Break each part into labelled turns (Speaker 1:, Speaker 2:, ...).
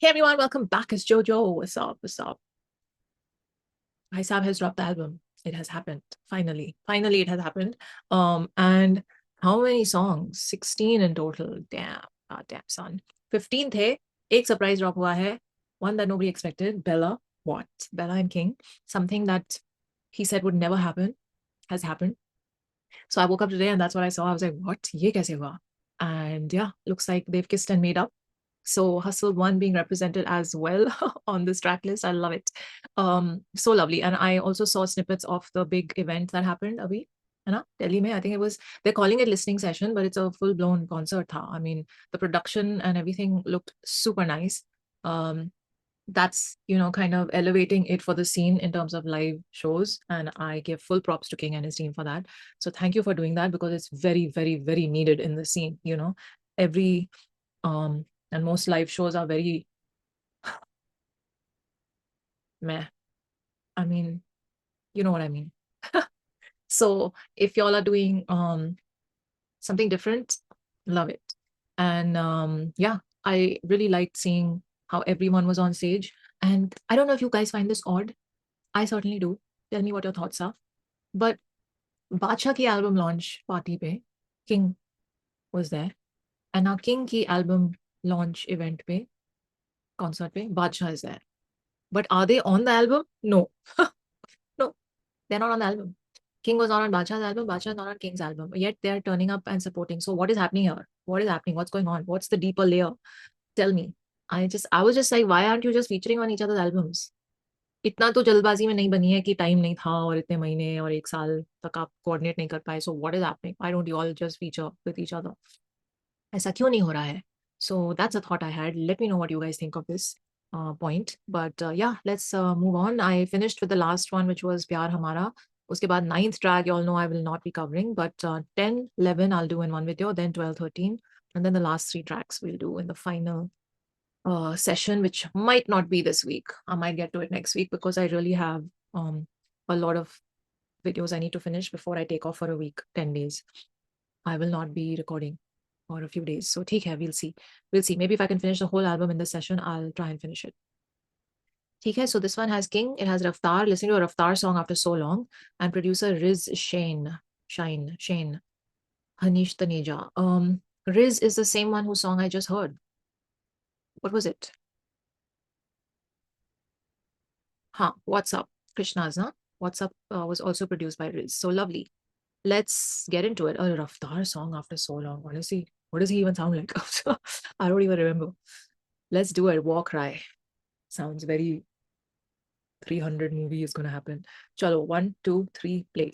Speaker 1: everyone, welcome back. It's Jojo. What's up? What's up? Bhai Saab has dropped the album. It has happened. Finally. Finally, it has happened. And how many songs? 16 in total. Damn. God damn, son. 15 थे. एक surprise drop हुआ है. One that nobody expected. Bella. What? Bella and King. Something that he said would never happen has happened. So I woke up today and that's what I saw. I was like, what? Ye kaise hua? And yeah, looks like they've kissed and made up. So Hustle 1 being represented as well on this track list. I love it. So lovely. And I also saw snippets of the big event that happened abhi, है ना? Delhi mein. I think it was, they're calling it listening session, but it's a full-blown concert tha. I mean, the production and everything looked super nice. That's, kind of elevating it for the scene in terms of live shows. And I give full props to King and his team for that. So thank you for doing that because it's very, very, very needed in the scene, Every, and most live shows are very meh. I mean, you know what I mean. So if y'all are doing something different, love it. And yeah, I really liked seeing how everyone was on stage. And I don't know if you guys find this odd. I certainly do. Tell me what your thoughts are. But Badshah ki album launch party pe, King was there. And now King ki album launch event pe, concert pe, Badshah is there. But are they on the album? No. No, they're not on the album. King was not on Badshah's album, Badshah is not on King's album. Yet they're turning up and supporting. So what is happening here? What is happening? What's going on? What's the deeper layer? Tell me. I was just like, why aren't you just featuring on each other's albums? इतना तो जल्दबाजी में नहीं बनी है कि time नहीं था और इतने महीने और एक साल तक आप कोऑर्डिनेट नहीं कर पाए. So what is happening? Why don't you all just feature with each other? ऐसा क्यों नहीं हो रहा है? So that's a thought I had. Let me know what you guys think of this point. But yeah, let's move on. I finished with the last one, which was Pyar Hamara. Uske baad 9th track, you all know I will not be covering, but 10, 11 I'll do in one video, then 12, 13, and then the last 3 tracks we'll do in the final session, which might not be this week. I might get to it next week because I really have a lot of videos I need to finish before I take off for a week, 10 days. I will not be recording for a few days. So theek hai, we'll see. We'll see. Maybe if I can finish the whole album in this session, I'll try and finish it. Theek hai, so this one has King. It has Raftaar. Listening to a Raftaar song after so long. And producer Riz Shane. Hanish Taneja. Riz is the same one whose song I just heard. What was it? What's Up? Krishna's, huh? What's Up was also produced by Riz. So lovely. Let's get into it. A Raftaar song after so long. Honestly, what does he even sound like? I don't even remember. Let's do it. War Cry. Sounds very 300 movie is gonna happen. Chalo, 1, 2, 3, play.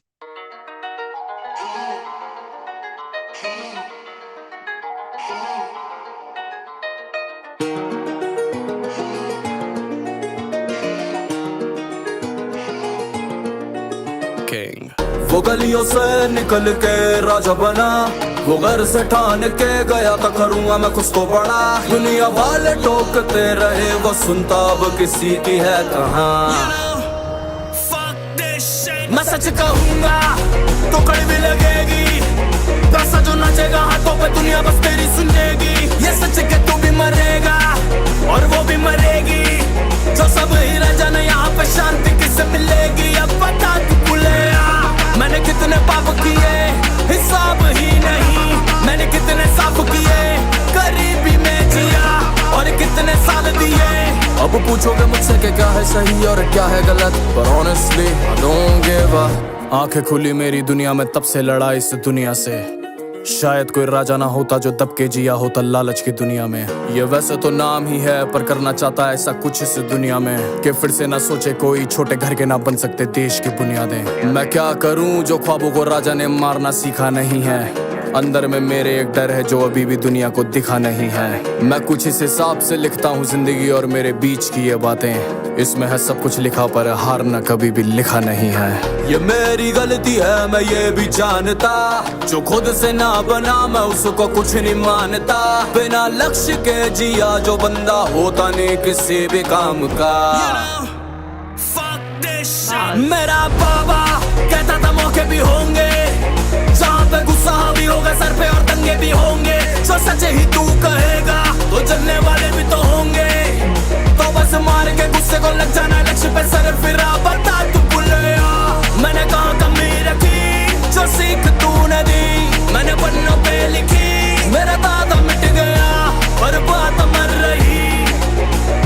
Speaker 2: King. वो गलियों से निकल के राजा बना, वो घर से ठान के गया था करूंगा मैं कुछ तो बड़ा. दुनिया वाले टोकते रहे, वो सुनता अब किसी की है कहाँ. मैं सच कहूंगा तो कड़वी लगेगी, पैसा जो नाचेगा हाथों पे दुनिया बस तेरी सुनेगी. ये सच के तू भी मरेगा और वो भी मरेगी, जो सब ही रह जाने यहाँ पे शांति किसे मिलेगी. अब बता तू भूलेगा मैंने कितने पाप किए, हिसाब ही नहीं. मैंने कितने साफ किए, गरीबी में जिया और कितने साल दिए. अब पूछोगे मुझसे कि क्या है सही और क्या है गलत, पर honestly I don't give a. आंखें खुली मेरी दुनिया में तब से लड़ा इस दुनिया से. शायद कोई राजा ना होता जो दब के जिया होता लालच की दुनिया में. ये वैसे तो नाम ही है पर करना चाहता ऐसा कुछ इस दुनिया में कि फिर से ना सोचे कोई, छोटे घर के ना बन सकते देश की बुनियादें. मैं क्या करूं जो ख्वाबों को राजा ने मारना सीखा नहीं है. अंदर में मेरे एक डर है जो अभी भी दुनिया को दिखा नहीं है. मैं कुछ इस हिसाब से लिखता हूँ जिंदगी और मेरे बीच की ये बातें. इसमें है सब कुछ लिखा पर हारना कभी भी लिखा नहीं है. ये मेरी गलती है मैं ये भी जानता, जो खुद से ना बना मैं उसको कुछ नहीं मानता. बिना लक्ष्य के जिया जो बंदा होता नहीं किसी भी काम का. मेरा बाबा कहता था मौके भी होंगे, जहाँ पे गुस्सा भी होगा सर पे और दंगे भी होंगे. जो सच ही तू कहेगा तो जलने वाले भी तो होंगे. फोकस मार के गुस्से को लग जाना लक्ष्य पे सर फिरा बता तू बुलेया मैंने कहाँ कमी रखी जो सीख तूने दी मैंने पन्नों पे लिखी मेरा दादा मिट गया पर बात मर रही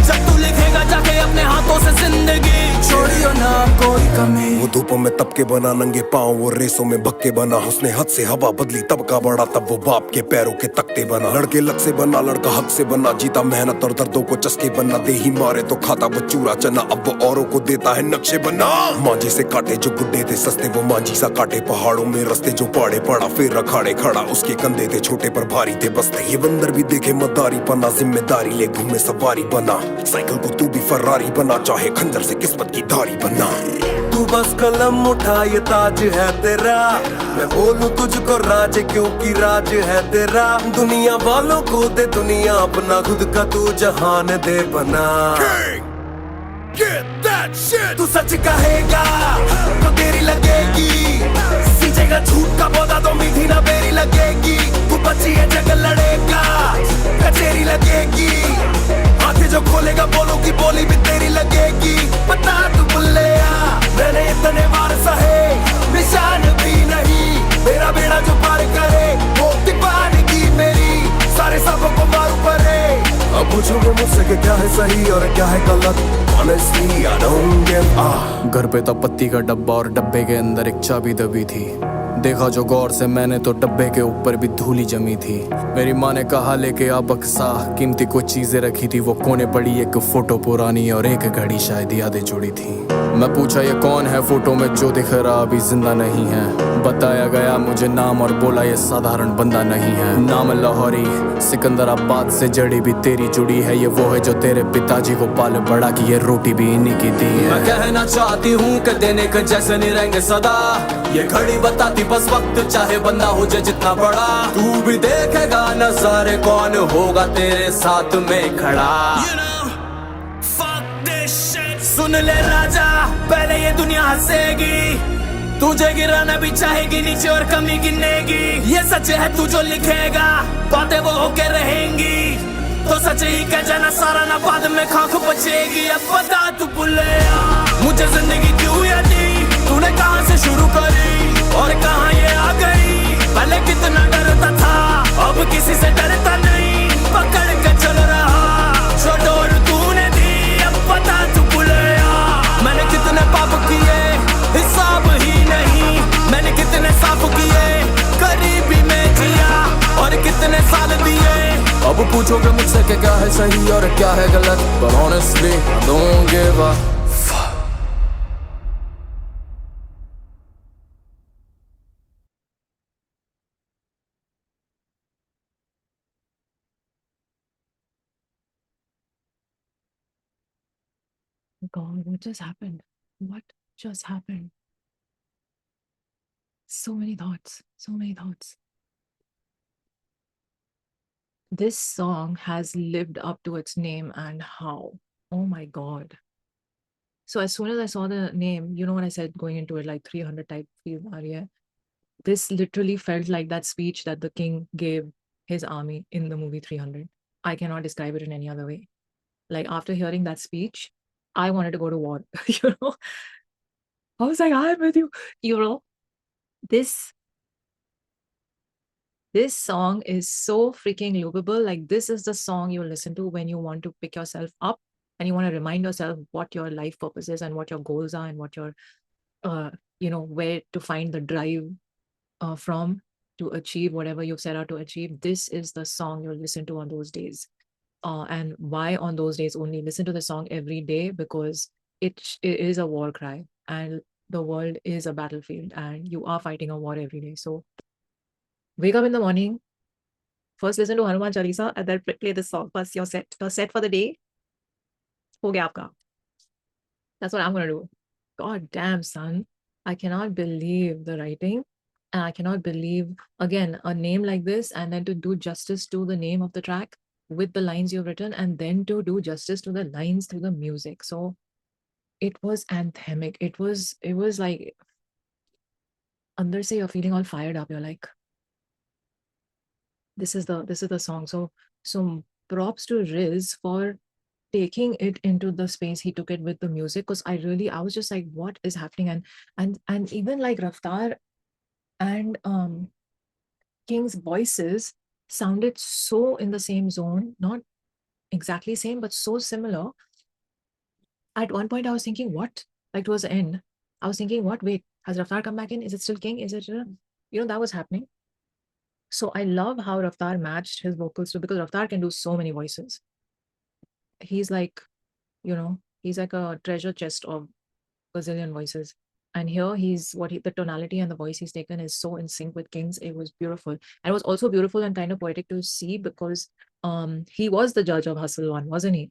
Speaker 2: जब तू लिखेगा जाके अपने हाथों से जिंदगी छोड़ियो ना कोई कमी
Speaker 3: वो धूपों में तबके बना नंगे पाँव वो रेसों में भक्के बना उसने हद से हवा बदली तब का बड़ा तब वो बाप के पैरों के तख्ते बना लड़के लक से बना लड़का हक से बना जीता मेहनत और दर्दों को चस्के बना दे ही मारे तो खाता वो चूरा चना अब वो औरों को देता है नक्शे बना मांझी से काटे जो गुड्डे थे सस्ते वो मांझी सा काटे पहाड़ों में रस्ते जो पाड़े पड़ा फिर रखाड़े खड़ा उसके कंधे थे छोटे पर भारी थे बसते ये बंदर भी देखे मदारी पना जिम्मेदारी ले घूमे सवारी बना साइकिल को तू भी फरारी बना चाहे खंजर से किस्मत की धारी बना
Speaker 4: तू बस कलम उठा ये ताज है तेरा मैं बोलूं तुझको राज क्योंकि राज है तेरा दुनिया वालों को दे दुनिया अपना खुद का तू जहान दे बना
Speaker 3: Get that shit!
Speaker 2: तू सच कहेगा तो तेरी लगेगी सींचेगा झूठ का पौधा तो मीठी ना बेरी लगेगी तू बची है जग लड़ेगा कचेरी लगेगी आंखें जो खोलेगा बोलो की बोली भी तेरी लगेगी बता तू बुल्लेया मैंने इतने बार सहे निशान भी नहीं मेरा बेड़ा जो पार करे वो दीवानगी मेरी सारे सबों को मारू पड़े
Speaker 4: अब पूछोगे मुझसे कि क्या है सही और क्या है गलत Honestly, I don't give a
Speaker 5: घर पे तब पत्ती का डब्बा और डब्बे के अंदर एक चाबी दबी थी देखा जो गौर से मैंने तो डब्बे के ऊपर भी धूली जमी थी मेरी माँ ने कहा लेके आ बक्सा कीमती कुछ चीजें रखी थी वो कोने पड़ी एक फोटो पुरानी और एक घड़ी शायद यादें जुड़ी थी मैं पूछा ये कौन है फोटो में जो दिख रहा अभी जिंदा नहीं है बताया गया मुझे नाम और बोला ये साधारण बंदा नहीं है नाम लाहौरी सिकंदराबाद से जड़ी भी तेरी जुड़ी है ये वो है जो तेरे पिताजी को पाल बड़ा की ये रोटी भी इन्हीं की दी है
Speaker 2: मैं कहना चाहती हूँ कि देने के जैसे नहीं रहेंगे सदा ये घड़ी बताती बस वक्त चाहे बंदा हो जाए जितना बड़ा तू भी देखेगा नजारे कौन होगा तेरे साथ में खड़ा सुन ले राजा पहले ये दुनिया हंसेगी तुझे गिराना भी चाहेगी नीचे और कमी गिनेगी ये सच है तू जो लिखेगा बातें वो होके रहेंगी तो सच ही कह जाना सारा ना बाद में खाक बचेगी अब बता तू बुलेया मुझे जिंदगी क्यों यादी तूने कहां से शुरू करी और कहां ये आ गई पहले कितना डरता था अब किसी से डरता नहीं पकड़ के चल रहा जो डोर तूने दी अब बता तू बुलेया मैंने कितने पाप किए हिसाब ही नहीं मैंने कितने साफ किए गरीबी में जिया और कितने साल दिए
Speaker 5: अब पूछोगे मुझसे कि क्या है सही और क्या है गलत But honestly, I don't give a fuck
Speaker 1: God, what just happened? What just happened? So many thoughts, so many thoughts. This song has lived up to its name, and how? Oh my God. So as soon as I saw the name, you know what I said going into it, like 300 type feel Arya. This literally felt like that speech that the king gave his army in the movie 300. I cannot describe it in any other way. Like after hearing that speech, I wanted to go to war. You know, I was like, I'm with you. You know, this song is so freaking loopable. Like this is the song you listen to when you want to pick yourself up and you want to remind yourself what your life purpose is and what your goals are and what your you know, where to find the drive from to achieve whatever you've set out to achieve. This is the song you'll listen to on those days. And why on those days only? Listen to the song every day because it is a war cry and the world is a battlefield and you are fighting a war every day. So wake up in the morning, first listen to Hanuman Chalisa and then play this song. Plus you're set. You're set for the day. Ho gaya aapka. That's what I'm going to do. God damn, son. I cannot believe the writing. And I cannot believe, again, a name like this and then to do justice to the name of the track with the lines you've written and then to do justice to the lines through the music. So it was anthemic. It was like, under say you're feeling all fired up. You're like, this is the song. So props to Riz for taking it into the space he took it with the music, because I was just like, what is happening? And even like Raftar and King's voices sounded so in the same zone, not exactly same, but so similar. At one point, I was thinking, what? Like towards the end, I was thinking, what? Wait, has Raftar come back in? Is it still King? Is it, that was happening. So I love how Raftar matched his vocals to, because Raftar can do so many voices. He's like, he's like a treasure chest of gazillion voices. And here the tonality and the voice he's taken is so in sync with King's. It was beautiful. And it was also beautiful and kind of poetic to see, because he was the judge of Hustle One, wasn't he?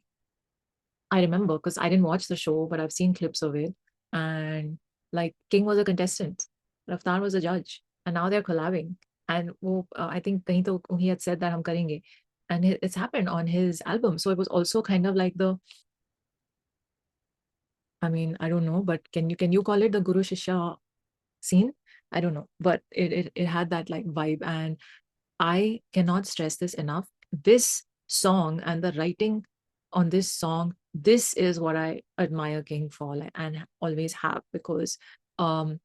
Speaker 1: I remember, because I didn't watch the show, but I've seen clips of it. And like King was a contestant, Raftar was a judge, and now they're collabing. And I think kahin to he had said that hum karenge, and it's happened on his album. So it was also kind of like I mean, I don't know, but can you call it the Guru Shishya scene? I don't know, but it had that like vibe, and I cannot stress this enough. This song and the writing on this song, this is what I admire King for, like, and always have, because um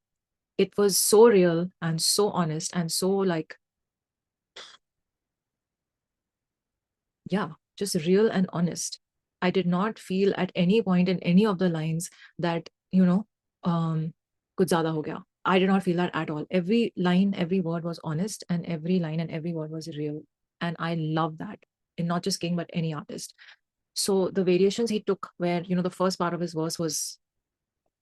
Speaker 1: it was so real and so honest and so like, yeah, just real and honest. I did not feel at any point in any of the lines that, kuch zyada ho gaya. I did not feel that at all. Every line, every word was honest, and every line and every word was real. And I love that in not just King, but any artist. So the variations he took, where, the first part of his verse was,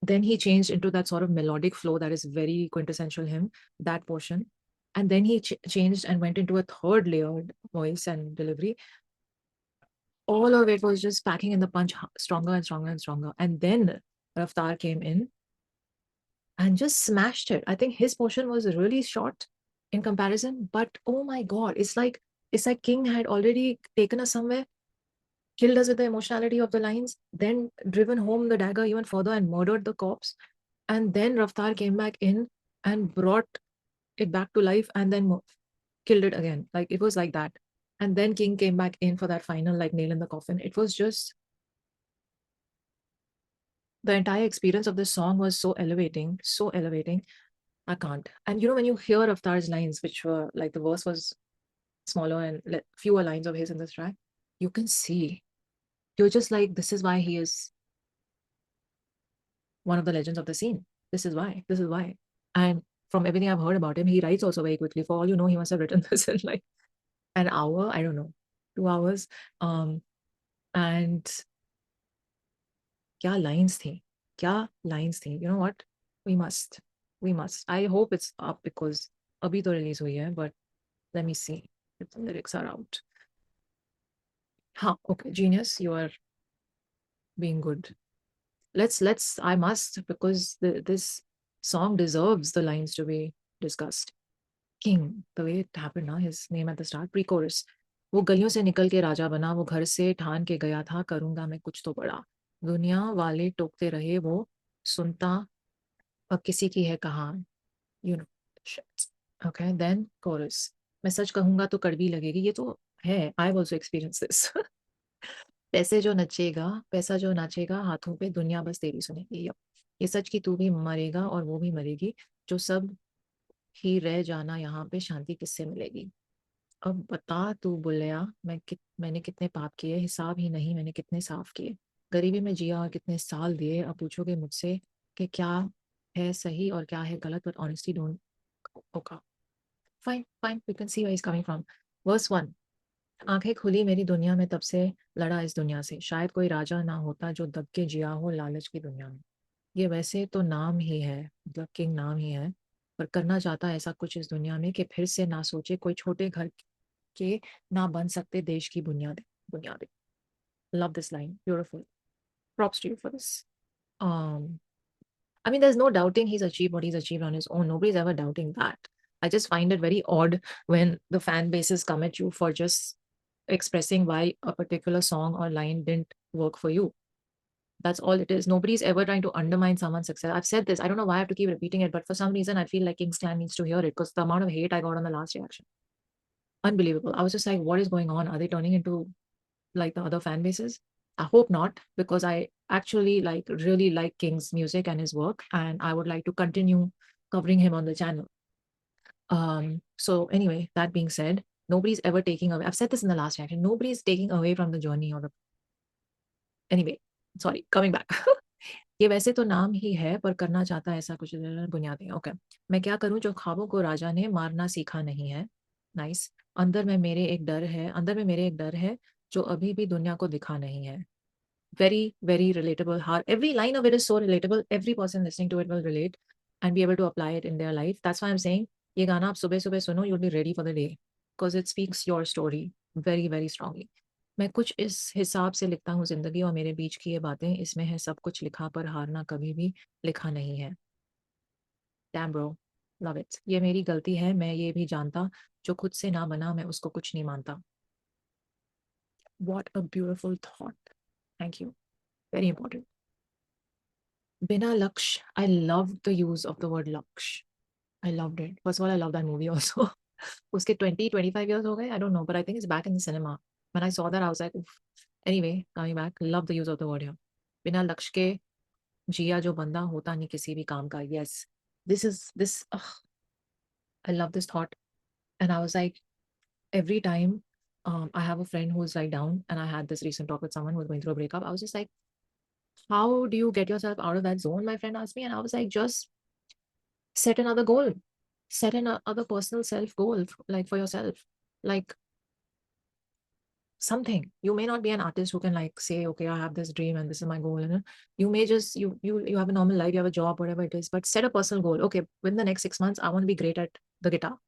Speaker 1: then he changed into that sort of melodic flow that is very quintessential him, that portion. And then he changed and went into a third layered voice and delivery. All of it was just packing in the punch stronger and stronger and stronger. And then Raftar came in and just smashed it. I think his portion was really short in comparison, but oh my God, it's like King had already taken us somewhere, killed us with the emotionality of the lines, then driven home the dagger even further and murdered the corpse. And then Raftar came back in and brought it back to life, and then killed it again. Like it was like that. And then King came back in for that final like nail in the coffin. It was just, the entire experience of this song was so elevating, so elevating. I can't. And when you hear Raftar's lines, which were like, the verse was smaller and fewer lines of his in this track, you can see, you're just like, this is why he is one of the legends of the scene. This is why. This is why. And from everything I've heard about him, he writes also very quickly. For all you know, he must have written this in like an hour, I don't know, 2 hours. And kya lines thi, kya lines thi. You know what? We must. I hope it's up, because abhi to release hui hai, but let me see if the lyrics are out. Ha, okay, genius, you are being good. I must, because this song deserves the lines to be discussed. King, the way it happened, na, his name at the start, pre-chorus. वो गलियों से निकल के राजा बना, वो घर से ठान के गया था, करूंगा मैं कुछ तो बड़ा, दुनिया वाले टोकते रहे, वो सुनता अब किसी की है कहान, shit. Okay, then chorus. मैं सच कहूंगा तो कड़वी लगेगी. ये तो है, I've also experienced this. पैसा जो नाचेगा हाथों पे, दुनिया बस तेरी सुनेगी. ये सच की तू भी मरेगा और वो भी मरेगी, जो सब ही रह जाना यहाँ पे, शांति किससे मिलेगी. अब बता तू बुल्लिया, मैंने कितने पाप किए, हिसाब ही नहीं मैंने कितने साफ किए, गरीबी में जिया और कितने साल दिए, अब पूछोगे मुझसे कि क्या है सही और क्या है गलत, but honesty don't. Okay, fine, we can see where he's coming from. Verse 1. आंखें खुली मेरी दुनिया में, तब से लड़ा इस दुनिया से, शायद कोई राजा ना होता जो दब के जिया हो लालच की दुनिया में. ये वैसे तो नाम ही है, मतलब किंग नाम ही है, पर करना चाहता ऐसा कुछ इस दुनिया में कि फिर से ना सोचे कोई छोटे घर के ना बन सकते देश की बुनियादें. Love this line. Beautiful. Props to you for this. I mean, there's no doubting he's achieved what he's achieved on his own. Nobody's ever doubting that. I just find it very odd when the fan bases come at you for just expressing why a particular song or line didn't work for you. That's all it is. Nobody's ever trying to undermine someone's success. I've said this. I don't know why I have to keep repeating it, but for some reason, I feel like King's Clan needs to hear it, because the amount of hate I got on the last reaction. Unbelievable. I was just like, what is going on? Are they turning into like the other fan bases? I hope not, because I actually really like King's music and his work, and I would like to continue covering him on the channel. So anyway, that being said, nobody's ever taking away. I've said this in the last reaction. Nobody's taking away from the journey or the. Anyway, sorry, coming back. ये वैसे तो नाम ही है, पर करना चाहता है ऐसा कुछ बुनियादी। ओके, मैं क्या करूं जो ख्वाबों को राजा ने मारना सीखा नहीं है। नाइस। अंदर में मेरे एक डर है जो अभी भी दुनिया को दिखा नहीं है। Very, very relatable. Every line of it is so relatable. Every person listening to it will relate and be able to apply it in their life. That's why I'm saying ये गाना आप सुबह सुबह सुनो, you'll be ready for the day because it speaks your story very, very strongly. मैं कुछ इस हिसाब से लिखता हूँ जिंदगी और मेरे बीच की ये बातें, इसमें है सब कुछ लिखा पर हारना कभी भी लिखा नहीं है। Damn bro, love it. ये मेरी गलती है, मैं ये भी जानता, जो खुद से ना बना मैं उसको कुछ नहीं मानता। What a beautiful thought. Thank you. Very important. Bina Laksh, I loved the use of the word Laksh. I loved it. First of all, I love that movie also. Uske 20-25 years ho gaye, I don't know, but I think it's back in the cinema. When I saw that, I was like, oof. Anyway, coming back, love the use of the word here. बिना लक्ष्य के जिया जो बंदा होता नहीं किसी भी काम का. Yes, this. I love this thought, and I was like, every time I have a friend who's like down, and I had this recent talk with someone who was going through a breakup. I was just like, how do you get yourself out of that zone? My friend asked me, and I was like, just set another goal, set another personal self goal, like for yourself, like something. You may not be an artist who can like say, okay, I have this dream and this is my goal, and you may just you have a normal life, you have a job, whatever it is, but set a personal goal. Okay, within the next 6 months I want to be great at the guitar.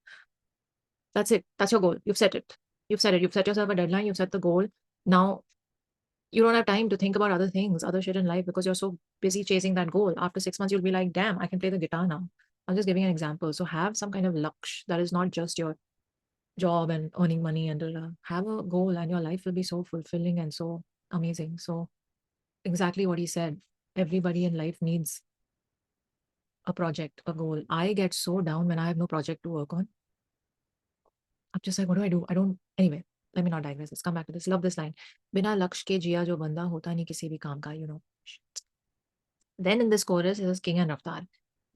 Speaker 1: That's it. That's your goal. You've set it. You've set yourself a deadline. You've set the goal. Now you don't have time to think about other things, other shit in life, because you're so busy chasing that goal. After 6 months, you'll be like, damn, I can play the guitar now. I'm just giving an example. So have some kind of laksh that is not just your job and earning money, and have a goal, and your life will be so fulfilling and so amazing. So exactly what he said. Everybody in life needs a project, a goal. I get so down when I have no project to work on. I'm just like, what do I do? I don't. Anyway, let me not digress. Let's come back to this. Love this line. बिना लक्ष्य के जिया जो बंदा होता नहीं किसी भी काम का, you know. Then in this chorus is King and Raftaar.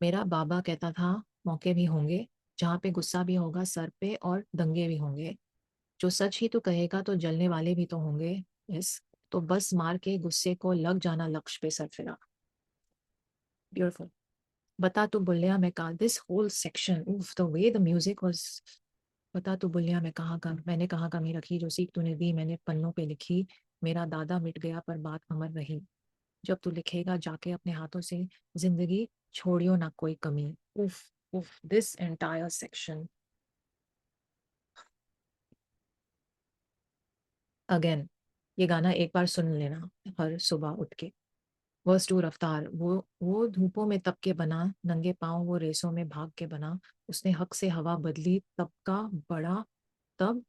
Speaker 1: मेरा बाबा कहता था मौके भी होंगे जहाँ पे गुस्सा भी होगा सर पे और दंगे भी होंगे, जो सच ही तो कहेगा तो जलने वाले भी तो होंगे। यस, तो बस मार के गुस्से को लग जाना लक्ष्य पे सर फिरा। ब्यूटीफुल। बता तू बुल्लिया मैं कहा, this whole section, the way the music was. बता तू बुल्लिया मैं कहाँ का, मैंने कहाँ कमी रखी, जो सीख तूने दी मैंने पन्नों पे लिखी, मेरा दादा मिट गया पर बात अमर रही, जब तू लिखेगा जाके अपने हाथों से, जिंदगी छोड़ियो ना कोई कमी। उफ उफ, दिस एंटायर सेक्शन अगेन। ये गाना एक बार सुन लेना हर सुबह उठ के। वर्स टू रफ्तार, वो धूपों में तप के बना, नंगे पाँव वो रेसों में भाग के बना, उसने हक से हवा बदली तब का बड़ा, तब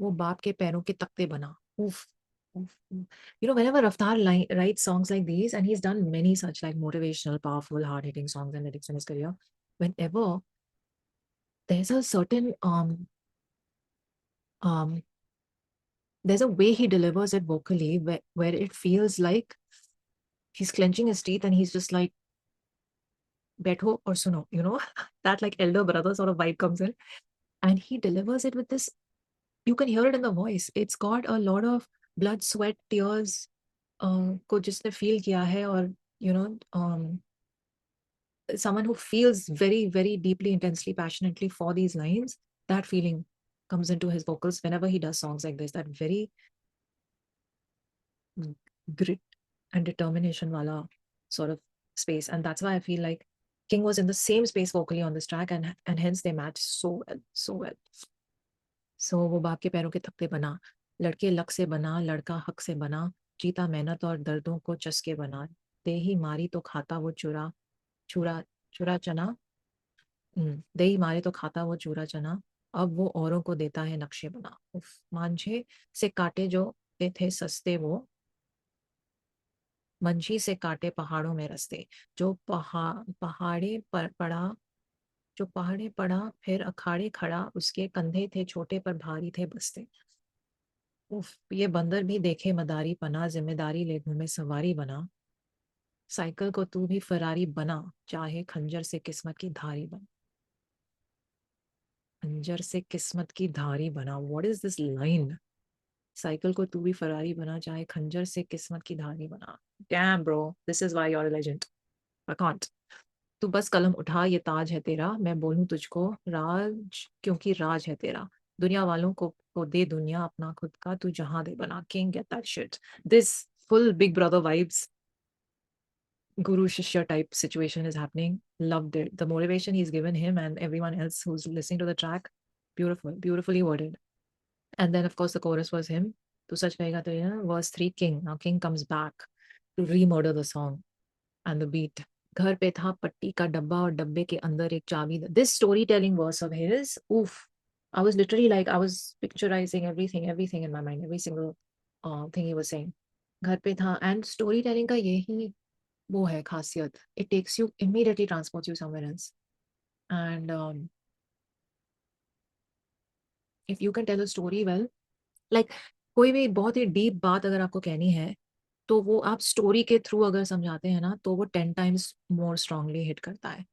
Speaker 1: वो बाप के पैरों के तख्ते बना। Oof, oof, oof. You know, whenever Raftaar writes songs like these, and he's done many such like motivational, powerful, hard-hitting songs and lyrics in his career, whenever there's a certain there's a way he delivers it vocally where it feels like he's clenching his teeth and he's just like, "Betho or suno," you know, that like elder brother sort of vibe comes in, and he delivers it with this. You can hear it in the voice. It's got a lot of blood, sweat, tears को जिसने feel किया है, और you know, someone who feels very, very deeply, intensely, passionately for these lines, that feeling comes into his vocals whenever he does songs like this. That very grit and determination wala sort of space, and that's why I feel like King was in the same space vocally on this track, and hence they match so well, so well. So वो बाप के पैरों के थप्पे बना, लड़के luck से बना, लड़का हक से बना, जीता मेहनत और दर्दों को चस्के बना, दे ही मारी तो खाता वो चुरा चूरा चूरा चना, दे ही मारे तो खाता वो चूरा चना, अब वो औरों को देता है नक्शे बना। उफ, मांझे से काटे जो थे सस्ते वो, मंझी से काटे पहाड़ों में रस्ते, जो पहाड़े पर पड़ा, जो पहाड़े पड़ा फिर अखाड़े खड़ा, उसके कंधे थे छोटे पर भारी थे बस्ते। उफ, ये बंदर भी देखे मदारी पना, जिम्मेदारी ले घूमे सवारी बना। साइकिल को तू भी फरारी बना, चाहे खंजर से किस्मत की धारी बन। खंजर से किस्मत की धारी बना, what is this line? Cycle को तू भी फरारी बना, चाहे खंजर से किस्मत की धारी बना। Damn bro, this is why you are a legend. I can't. तू बस कलम उठा, ये ताज है तेरा, मैं बोलूं तुझको राज, क्योंकि राज है तेरा। दुनिया वालों को दे दुनिया अपना खुद का, तू जहां दे बना। King get that shit. This full big brother vibes, guru shishya type situation is happening. Loved it. The motivation he's given him and everyone else who's listening to the track, beautiful, beautifully worded. And then of course the chorus was him. Tu sach kahega to ye, verse 3, King. Now King comes back to re-murder the song and the beat. घर पे था पट्टी का डब्बा और डब्बे के अंदर एक चाबी। This storytelling verse of his, oof, I was literally like, I was picturizing everything in my mind, every single thing he was saying. घर पे था, and storytelling का यही वो है खासियत, it takes you immediately, transports you somewhere else. And if you can tell a story well, like कोई भी बहुत ही डीप बात अगर आपको कहनी है, तो वो आप स्टोरी के थ्रू अगर समझाते हैं ना, तो वो 10 टाइम्स मोर स्ट्रांगली हिट करता है।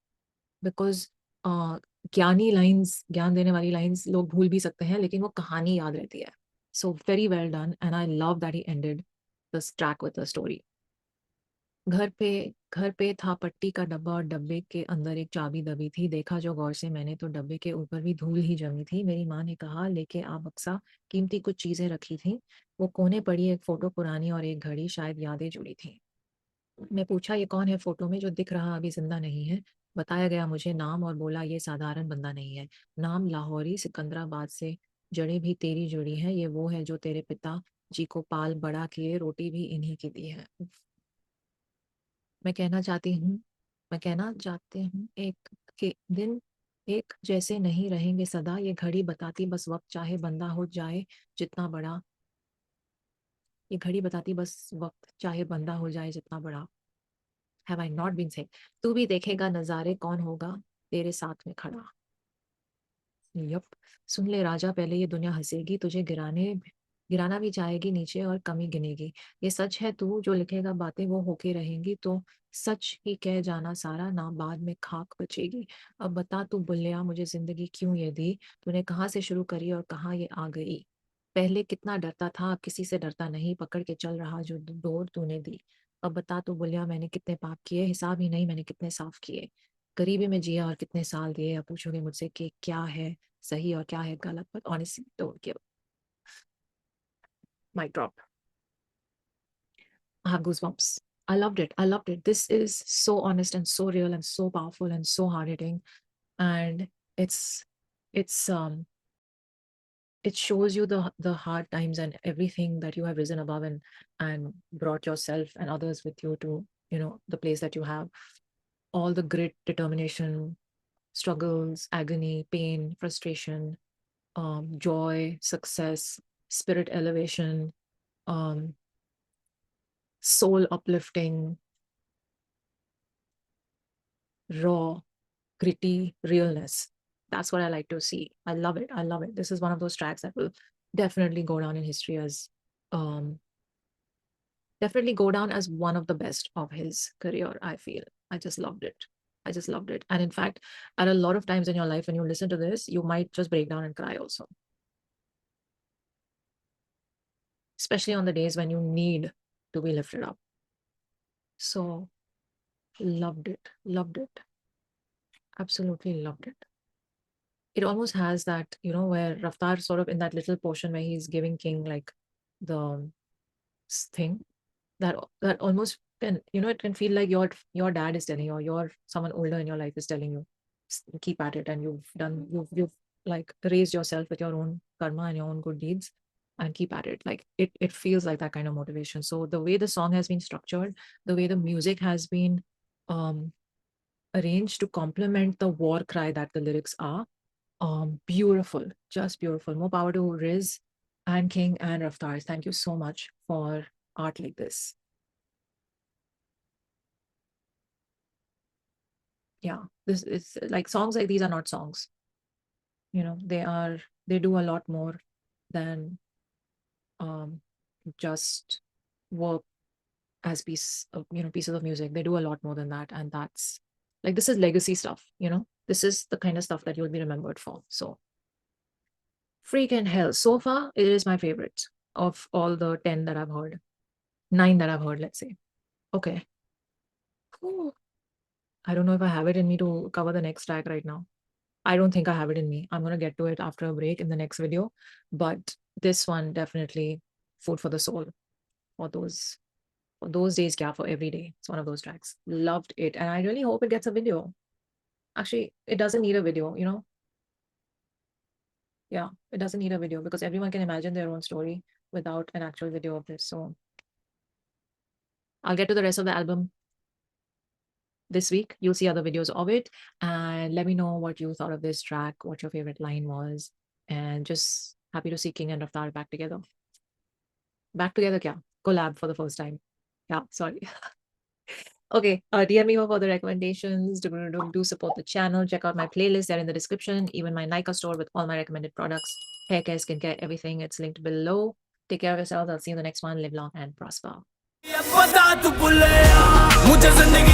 Speaker 1: बिकॉज ज्ञानी लाइंस, ज्ञान देने वाली लाइंस लोग भूल भी सकते हैं, लेकिन वो कहानी याद रहती है। So very well done, and I love that he ended this track with the story. घर पे था पट्टी का डब्बा और डब्बे के अंदर एक चाबी दबी थी, देखा जो गौर से मैंने तो डब्बे के ऊपर भी धूल ही जमी थी। मेरी माँ ने कहा लेके आ बक्सा, कीमती कुछ चीजें रखी थी। वो कोने पड़ी एक फोटो पुरानी और एक घड़ी, शायद यादें जुड़ी थी। मैं पूछा ये कौन है फोटो में जो दिख रहा अभी जिंदा नहीं है। बताया गया मुझे नाम और बोला ये साधारण बंदा नहीं है। नाम लाहौरी सिकंदराबाद से, जड़ें भी तेरी जुड़ी हैं, ये वो है जो तेरे पिता जी को पाल बड़ा किए, रोटी भी इन्हीं की दी है। मैं कहना चाहती हूँ, मैं कहना चाहती हूँ एक के दिन एक जैसे नहीं रहेंगे सदा, ये घड़ी बताती बस वक्त, चाहे बंदा हो जाए जितना बड़ा। ये घड़ी बताती बस वक्त, चाहे बंदा हो जाए जितना बड़ा। Have I not been saying? तू भी देखेगा नजारे, कौन होगा तेरे साथ में खड़ा। यप। सुन ले राजा, पहले ये दुनिया हंसेगी, तुझे गिराना भी चाहेगी नीचे और कमी गिनेगी। ये सच है, तू जो लिखेगा बातें वो होके रहेंगी, तो सच ही कह जाना सारा, ना बाद में खाक बचेगी। अब बता तू बुल्लिया, मुझे जिंदगी क्यों ये दी, तूने कहाँ से शुरू करी और कहाँ ये आ गई। पहले कितना डरता था, अब किसी से डरता नहीं, पकड़ के चल रहा जो डोर तूने दी। अब बता तू बुल्लिया, मैंने कितने पाप किए, हिसाब ही नहीं मैंने कितने साफ किए। गरीबी में जिया और कितने साल दिए। अब पूछोगे मुझसे कि क्या है सही और क्या है गलत, but honestly don't give. Mic drop. I have goosebumps. I loved it. I loved it. This is so honest and so real and so powerful and so hard hitting. And it's it's it shows you the hard times and everything that you have risen above and brought yourself and others with you to, you know, the place that you have. All the grit, determination, struggles, agony, pain, frustration, joy, success, spirit elevation, um, soul uplifting, raw, gritty realness. That's what I like to see. I love it. I love it. This is one of those tracks that will definitely go down in history as um, definitely go down as one of the best of his career, I feel. I just loved it. I just loved it. And in fact, at a lot of times in your life, when you listen to this, you might just break down and cry also. Especially on the days when you need to be lifted up. So loved it. Loved it. Absolutely loved it. It almost has that, you know, where Raftar sort of in that little portion where he's giving King like the thing that almost can, you know, it can feel like your dad is telling you, or your someone older in your life is telling you, keep at it, and you've like raised yourself with your own karma and your own good deeds, and keep at it. Like it feels like that kind of motivation. So the way the song has been structured, the way the music has been arranged to complement the war cry that the lyrics are, beautiful, just beautiful. More power to Riz and King and Raftar. Thank you so much for art like this. Yeah, this is like songs like these are not songs. You know, they do a lot more than just work as pieces of music. They do a lot more than that, and that's like, this is legacy stuff. This is the kind of stuff that you'll be remembered for. So freaking hell, so far it is my favorite of all the 10 that I've heard, 9 that I've heard, let's say. Okay. Whew. I don't know if I have it in me to cover the next track right now. I don't think I have it in me. I'm gonna get to it after a break in the next video, but this one definitely food for the soul for those days, yeah, for every day. It's one of those tracks. Loved it, and I really hope it gets a video. Actually, it doesn't need a video, Yeah, it doesn't need a video because everyone can imagine their own story without an actual video of this. So I'll get to the rest of the album this week. You'll see other videos of it, and let me know what you thought of this track, what your favorite line was, and just happy to see King and Raftaar back together. Back together, kya? Collab for the first time. Yeah, sorry. Okay, DM me for further recommendations. Do support the channel. Check out my playlist. They're in the description. Even my Nykaa store with all my recommended products. Hair care, skincare, everything. It's linked below. Take care of yourselves. I'll see you in the next one. Live long and prosper.
Speaker 2: ये पता तू भूले मुझे जिंदगी